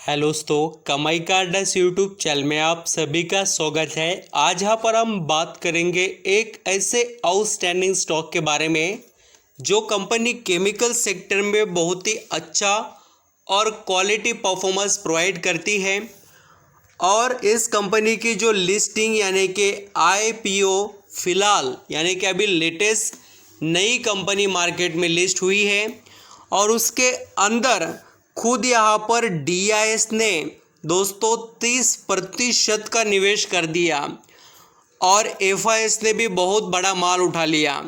Hello दोस्तों, कमाई का अड्डा यूट्यूब चैनल में आप सभी का स्वागत है। आज यहाँ पर हम बात करेंगे एक ऐसे आउटस्टैंडिंग स्टॉक के बारे में जो कंपनी केमिकल सेक्टर में बहुत ही अच्छा और क्वालिटी परफॉर्मेंस प्रोवाइड करती है। और इस कंपनी की जो लिस्टिंग यानी कि आईपीओ फिलहाल यानी कि अभी लेटेस्ट नई कंपनी मार्केट में लिस्ट हुई है और उसके अंदर खुद यहाँ पर डीआईएस ने दोस्तों 30% का निवेश कर दिया और एफआईएस ने भी बहुत बड़ा माल उठा लिया।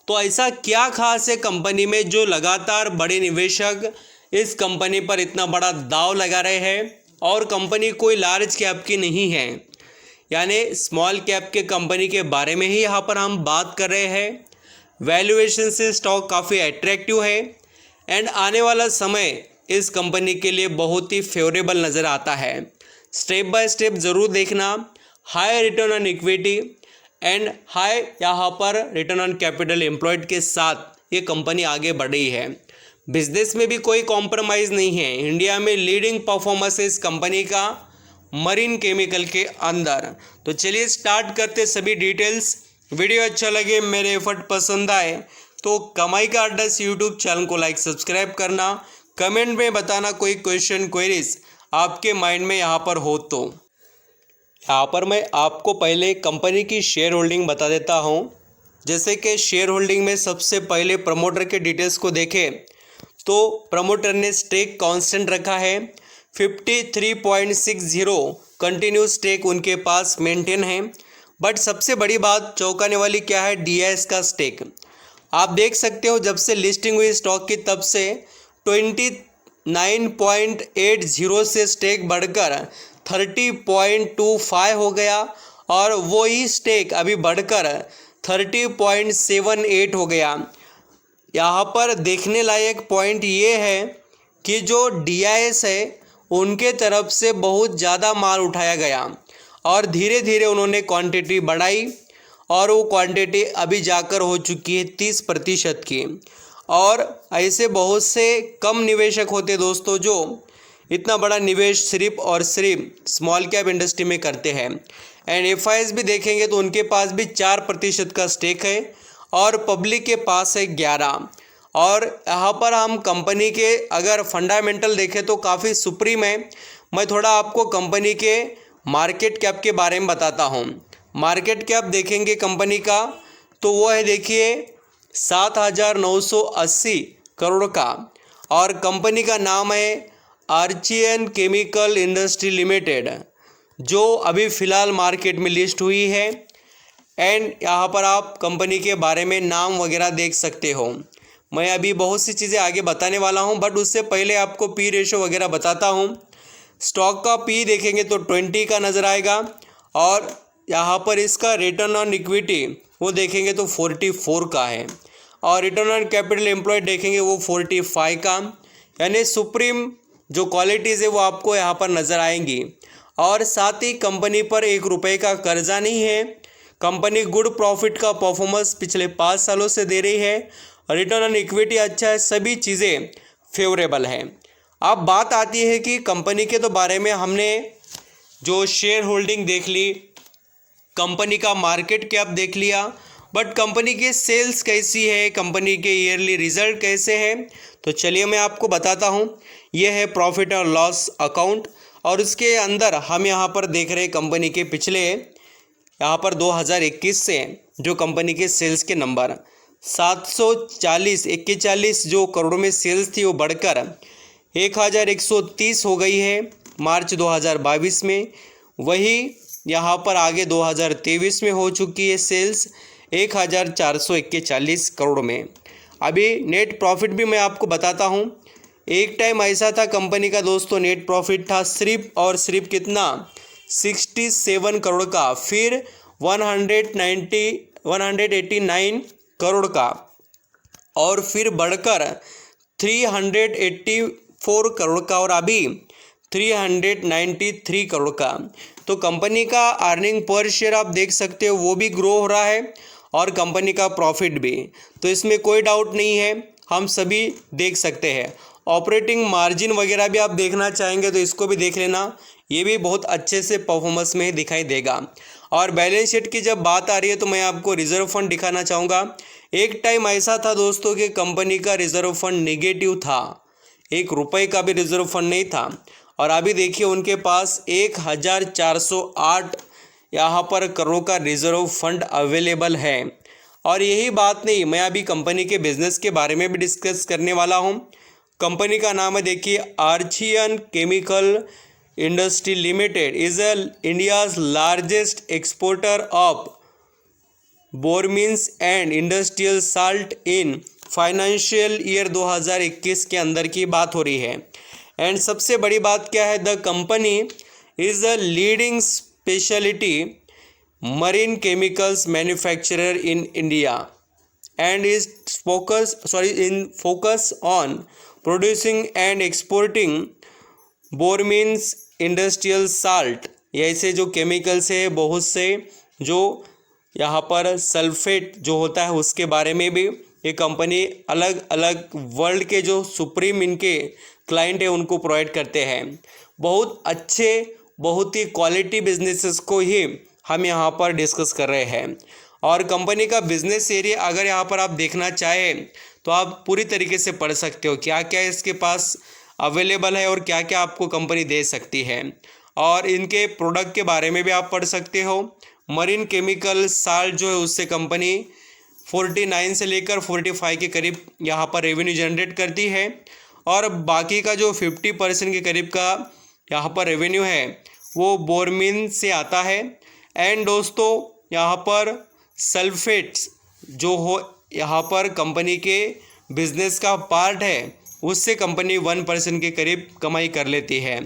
तो ऐसा क्या खास है कंपनी में जो लगातार बड़े निवेशक इस कंपनी पर इतना बड़ा दाव लगा रहे हैं। और कंपनी कोई लार्ज कैप की नहीं है, यानी स्मॉल कैप के कंपनी के बारे में ही यहाँ पर हम बात कर रहे हैं। वैल्यूएशन से स्टॉक काफ़ी अट्रैक्टिव है एंड आने वाला समय इस कंपनी के लिए बहुत ही फेवरेबल नज़र आता है। स्टेप बाय स्टेप ज़रूर देखना। High return on equity and high यहाँ पर रिटर्न ऑन कैपिटल एम्प्लॉयड के साथ ये कंपनी आगे बढ़ रही है। बिजनेस में भी कोई कॉम्प्रोमाइज़ नहीं है। इंडिया में लीडिंग परफॉर्मेंस इस कंपनी का मरीन केमिकल के अंदर। तो चलिए स्टार्ट करते सभी डिटेल्स। वीडियो अच्छा लगे, मेरे एफर्ट पसंद आए तो कमाई का अड्डा यूट्यूब चैनल को लाइक सब्सक्राइब करना। कमेंट में बताना कोई क्वेश्चन क्वेरीज आपके माइंड में यहाँ पर हो तो। यहाँ पर मैं आपको पहले कंपनी की शेयर होल्डिंग बता देता हूँ। जैसे कि शेयर होल्डिंग में सबसे पहले प्रमोटर के डिटेल्स को देखें तो प्रमोटर ने स्टेक कांस्टेंट रखा है 53.60 कंटिन्यू स्टेक उनके पास मेंटेन है। बट सबसे बड़ी बात चौंकाने वाली क्या है, डीआईएस का स्टेक आप देख सकते हो। जब से लिस्टिंग हुई स्टॉक की तब से 29.80 से स्टेक बढ़कर 30.25 हो गया और वही स्टेक अभी बढ़कर 30.78 हो गया। यहाँ पर देखने लायक पॉइंट ये है कि जो डीआईएस है उनके तरफ से बहुत ज़्यादा माल उठाया गया और धीरे धीरे उन्होंने क्वांटिटी बढ़ाई और वो क्वांटिटी अभी जाकर हो चुकी है 30% की। और ऐसे बहुत से कम निवेशक होते दोस्तों जो इतना बड़ा निवेश सिर्फ और सिर्फ स्मॉल कैप इंडस्ट्री में करते हैं। एंड एफआईएस भी देखेंगे तो उनके पास भी 4% का स्टेक है और पब्लिक के पास है 11। और यहाँ पर हम कंपनी के अगर फंडामेंटल देखें तो काफ़ी सुप्रीम है। मैं थोड़ा आपको कंपनी के मार्केट कैप के बारे में बताता हूँ। मार्केट कैप देखेंगे कंपनी का तो वो है, देखिए 7,980 करोड़ का। और कंपनी का नाम है आर्चियन केमिकल इंडस्ट्री लिमिटेड जो अभी फ़िलहाल मार्केट में लिस्ट हुई है। एंड यहाँ पर आप कंपनी के बारे में नाम वगैरह देख सकते हो। मैं अभी बहुत सी चीज़ें आगे बताने वाला हूँ बट उससे पहले आपको पी रेशो वगैरह बताता हूँ। स्टॉक का पी देखेंगे तो 20 का नज़र आएगा और यहाँ पर इसका रिटर्न ऑन इक्विटी वो देखेंगे तो 44 का है और रिटर्न ऑन कैपिटल एम्प्लॉयड देखेंगे वो 45 का। यानी सुप्रीम जो क्वालिटीज़ है वो आपको यहाँ पर नज़र आएंगी। और साथ ही कंपनी पर 1 रुपये का कर्जा नहीं है। कंपनी गुड प्रॉफिट का परफॉर्मेंस पिछले 5 सालों से दे रही है। रिटर्न ऑन इक्विटी अच्छा है, सभी चीज़ें फेवरेबल हैं। अब बात आती है कि कंपनी के तो बारे में हमने जो शेयर होल्डिंग देख ली, कंपनी का मार्केट कैप देख लिया, बट कंपनी की सेल्स कैसी है, कंपनी के ईयरली रिजल्ट कैसे हैं, तो चलिए मैं आपको बताता हूं। यह है प्रॉफिट और लॉस अकाउंट और उसके अंदर हम यहां पर देख रहे हैं कंपनी के पिछले यहां पर 2021 से जो कंपनी के सेल्स के नंबर 741 जो करोड़ में सेल्स थी वो बढ़कर 1130 हो गई है मार्च 2022 में। वही यहाँ पर आगे 2023 में हो चुकी है सेल्स 1441 करोड़ में। अभी नेट प्रॉफिट भी मैं आपको बताता हूँ। एक टाइम ऐसा था कंपनी का दोस्तों नेट प्रॉफिट था सिर्फ और सिर्फ कितना 67 करोड़ का, फिर 189 करोड़ का और फिर बढ़कर 384 करोड़ का और अभी 393 करोड़ का। तो कंपनी का अर्निंग पर शेयर आप देख सकते हो वो भी ग्रो हो रहा है और कंपनी का प्रॉफिट भी। तो इसमें कोई डाउट नहीं है, हम सभी देख सकते हैं। ऑपरेटिंग मार्जिन वगैरह भी आप देखना चाहेंगे तो इसको भी देख लेना, ये भी बहुत अच्छे से परफॉर्मेंस में दिखाई देगा। और बैलेंस शीट की जब बात आ रही है तो मैं आपको रिजर्व फंड दिखाना चाहूँगा। एक टाइम ऐसा था दोस्तों कि कंपनी का रिजर्व फंड नेगेटिव था, 1 रुपये का भी रिजर्व फंड नहीं था। और अभी देखिए उनके पास 1408 यहाँ पर करोड़ का रिजर्व फंड अवेलेबल है। और यही बात नहीं, मैं अभी कंपनी के बिजनेस के बारे में भी डिस्कस करने वाला हूँ। कंपनी का नाम है देखिए Archean chemical industry limited is India's largest exporter of bromines and industrial salt in financial year 2021 के अंदर की बात हो रही है। एंड सबसे बड़ी बात क्या है, the company is a leading speciality marine chemicals manufacturer in India and is focus on producing and exporting bromines industrial salt. ऐसे जो केमिकल्स है बहुत से, जो यहाँ पर सल्फेट जो होता है उसके बारे में भी ये कंपनी अलग अलग वर्ल्ड के जो सुप्रीम इनके क्लाइंट है उनको प्रोवाइड करते हैं। बहुत अच्छे, बहुत ही क्वालिटी बिजनेसेस को ही हम यहाँ पर डिस्कस कर रहे हैं। और कंपनी का बिजनेस एरिया अगर यहाँ पर आप देखना चाहें तो आप पूरी तरीके से पढ़ सकते हो क्या क्या इसके पास अवेलेबल है और क्या क्या आपको कंपनी दे सकती है। और इनके प्रोडक्ट के बारे में भी आप पढ़ सकते हो। मरीन केमिकल साल्ट जो है उससे कंपनी 49 से लेकर 45 के करीब यहाँ पर रेवेन्यू जनरेट करती है। और बाकी का जो 50% के करीब का यहाँ पर रेवेन्यू है वो बोरमीन से आता है। एंड दोस्तों यहाँ पर सल्फेट्स जो हो यहाँ पर कंपनी के बिजनेस का पार्ट है उससे कंपनी 1% के करीब कमाई कर लेती है।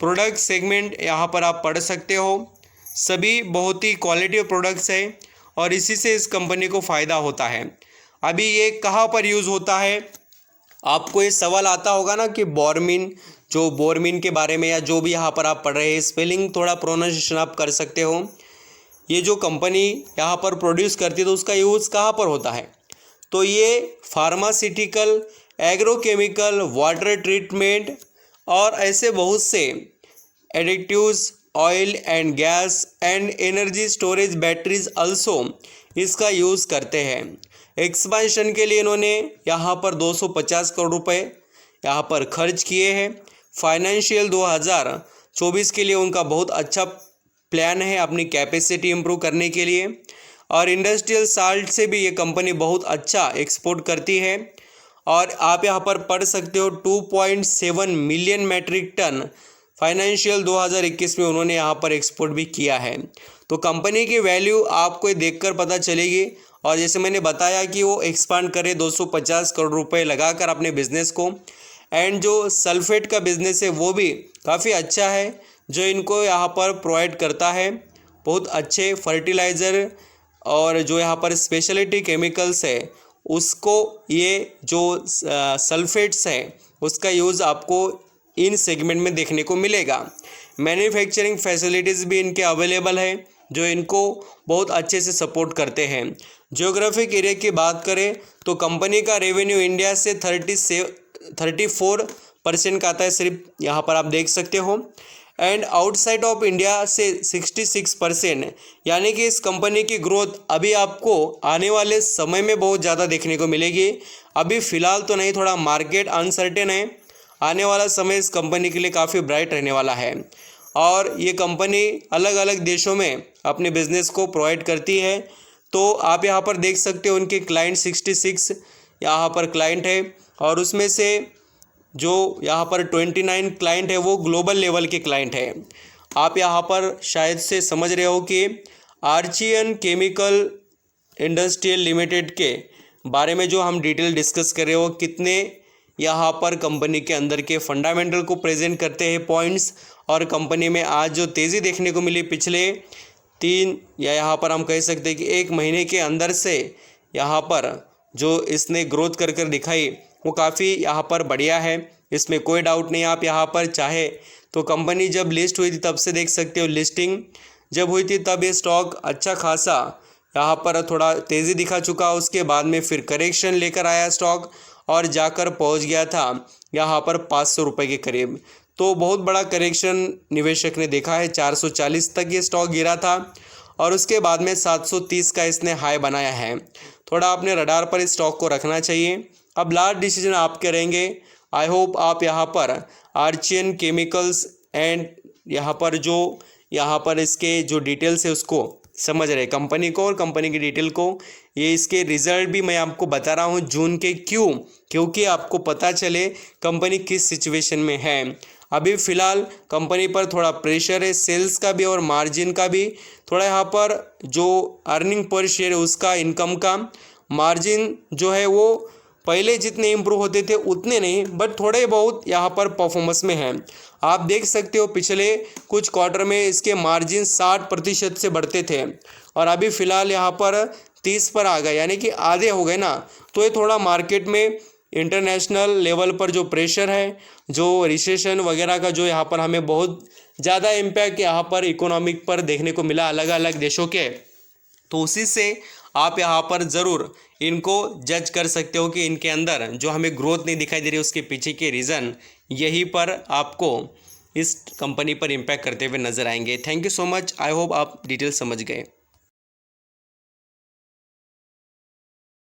प्रोडक्ट सेगमेंट यहाँ पर आप पढ़ सकते हो, सभी बहुत ही क्वालिटी प्रोडक्ट्स है और इसी से इस कंपनी को फ़ायदा होता है। अभी ये कहाँ पर यूज़ होता है, आपको ये सवाल आता होगा ना कि बोरमीन के बारे में या जो भी यहाँ पर आप पढ़ रहे हैं, स्पेलिंग थोड़ा प्रोनाउंसिएशन आप कर सकते हो। ये जो कंपनी यहाँ पर प्रोड्यूस करती है तो उसका यूज़ कहाँ पर होता है, तो ये फार्मास्यूटिकल, एग्रोकेमिकल, वाटर ट्रीटमेंट और ऐसे बहुत से additives, oil and gas and energy storage batteries also इसका यूज़ करते हैं। एक्सपेंशन के लिए इन्होंने यहाँ पर 250 करोड़ रुपए यहाँ पर खर्च किए हैं। फाइनेंशियल 2024 के लिए उनका बहुत अच्छा प्लान है अपनी कैपेसिटी इम्प्रूव करने के लिए। और इंडस्ट्रियल साल्ट से भी ये कंपनी बहुत अच्छा एक्सपोर्ट करती है। और आप यहाँ पर पढ़ सकते हो 2.7 मिलियन मैट्रिक टन फाइनेंशियल 2021 में उन्होंने यहाँ पर एक्सपोर्ट भी किया है। तो कंपनी की वैल्यू आपको देखकर पता चलेगी। और जैसे मैंने बताया कि वो एक्सपांड करे 250 करोड़ रुपए लगाकर अपने बिजनेस को। एंड जो सल्फेट का बिजनेस है वो भी काफ़ी अच्छा है जो इनको यहाँ पर प्रोवाइड करता है। बहुत अच्छे फर्टिलाइज़र और जो यहाँ पर स्पेशलिटी केमिकल्स है उसको, ये जो सल्फेट्स है उसका यूज़ आपको इन सेगमेंट में देखने को मिलेगा। मैन्युफैक्चरिंग फैसिलिटीज़ भी इनके अवेलेबल है जो इनको बहुत अच्छे से सपोर्ट करते हैं। ज्योग्राफिक एरिया की बात करें तो कंपनी का रेवेन्यू इंडिया से 34% का आता है, सिर्फ यहाँ पर आप देख सकते हो। एंड आउटसाइड ऑफ इंडिया से 66%, यानी कि इस कंपनी की ग्रोथ अभी आपको आने वाले समय में बहुत ज़्यादा देखने को मिलेगी। अभी फ़िलहाल तो नहीं, थोड़ा मार्केट अनसर्टेन है, आने वाला समय इस कंपनी के लिए काफ़ी ब्राइट रहने वाला है। और ये कंपनी अलग अलग देशों में अपने बिजनेस को प्रोवाइड करती है। तो आप यहाँ पर देख सकते हो उनके क्लाइंट 66 यहाँ पर क्लाइंट है और उसमें से जो यहाँ पर 29 क्लाइंट है वो ग्लोबल लेवल के क्लाइंट है। आप यहाँ पर शायद से समझ रहे हो कि आर्चियन केमिकल इंडस्ट्रियल लिमिटेड के बारे में जो हम डिटेल डिस्कस कर रहे हो, कितने यहाँ पर कंपनी के अंदर के फंडामेंटल को प्रेजेंट करते हैं पॉइंट्स। और कंपनी में आज जो तेज़ी देखने को मिली पिछले 3 या यहाँ पर हम कह सकते हैं कि 1 महीने के अंदर से यहाँ पर जो इसने ग्रोथ कर दिखाई वो काफ़ी यहाँ पर बढ़िया है, इसमें कोई डाउट नहीं। आप यहाँ पर चाहे तो कंपनी जब लिस्ट हुई थी तब से देख सकते हो, लिस्टिंग जब हुई थी तब ये स्टॉक अच्छा खासा यहाँ पर थोड़ा तेज़ी दिखा चुका, उसके बाद में फिर करेक्शन लेकर आया स्टॉक और जाकर पहुंच गया था यहाँ पर 500 रुपये के करीब। तो बहुत बड़ा करेक्शन निवेशक ने देखा है, 440 तक ये स्टॉक गिरा था और उसके बाद में 730 का इसने हाई बनाया है। थोड़ा अपने रडार पर इस स्टॉक को रखना चाहिए। अब लास्ट डिसीजन आप करेंगे। आई होप आप यहाँ पर आर्चियन केमिकल्स एंड यहाँ पर इसके जो डिटेल्स है उसको समझ रहे, कंपनी को और कंपनी की डिटेल को। ये इसके रिजल्ट भी मैं आपको बता रहा हूँ जून के, क्योंकि आपको पता चले कंपनी किस सिचुएशन में है। अभी फ़िलहाल कंपनी पर थोड़ा प्रेशर है, सेल्स का भी और मार्जिन का भी। थोड़ा यहाँ पर जो अर्निंग पर शेयर है उसका, इनकम का मार्जिन जो है वो पहले जितने इम्प्रूव होते थे उतने नहीं, बट थोड़े बहुत यहाँ पर परफॉर्मेंस में है। आप देख सकते हो पिछले कुछ क्वार्टर में इसके मार्जिन 60% से बढ़ते थे और अभी फ़िलहाल यहाँ पर 30 पर आ गए, यानी कि आधे हो गए ना। तो ये थोड़ा मार्केट में इंटरनेशनल लेवल पर जो प्रेशर है, जो रिसेशन वगैरह का जो यहाँ पर हमें बहुत ज़्यादा इम्पैक्ट यहाँ पर इकोनॉमिक पर देखने को मिला अलग अलग देशों के, तो उसी से आप यहाँ पर ज़रूर इनको जज कर सकते हो कि इनके अंदर जो हमें ग्रोथ नहीं दिखाई दे रही उसके पीछे के रीज़न यहीं पर आपको इस कंपनी पर इम्पैक्ट करते हुए नज़र आएंगे। Thank you so much. I hope आप डिटेल समझ गए।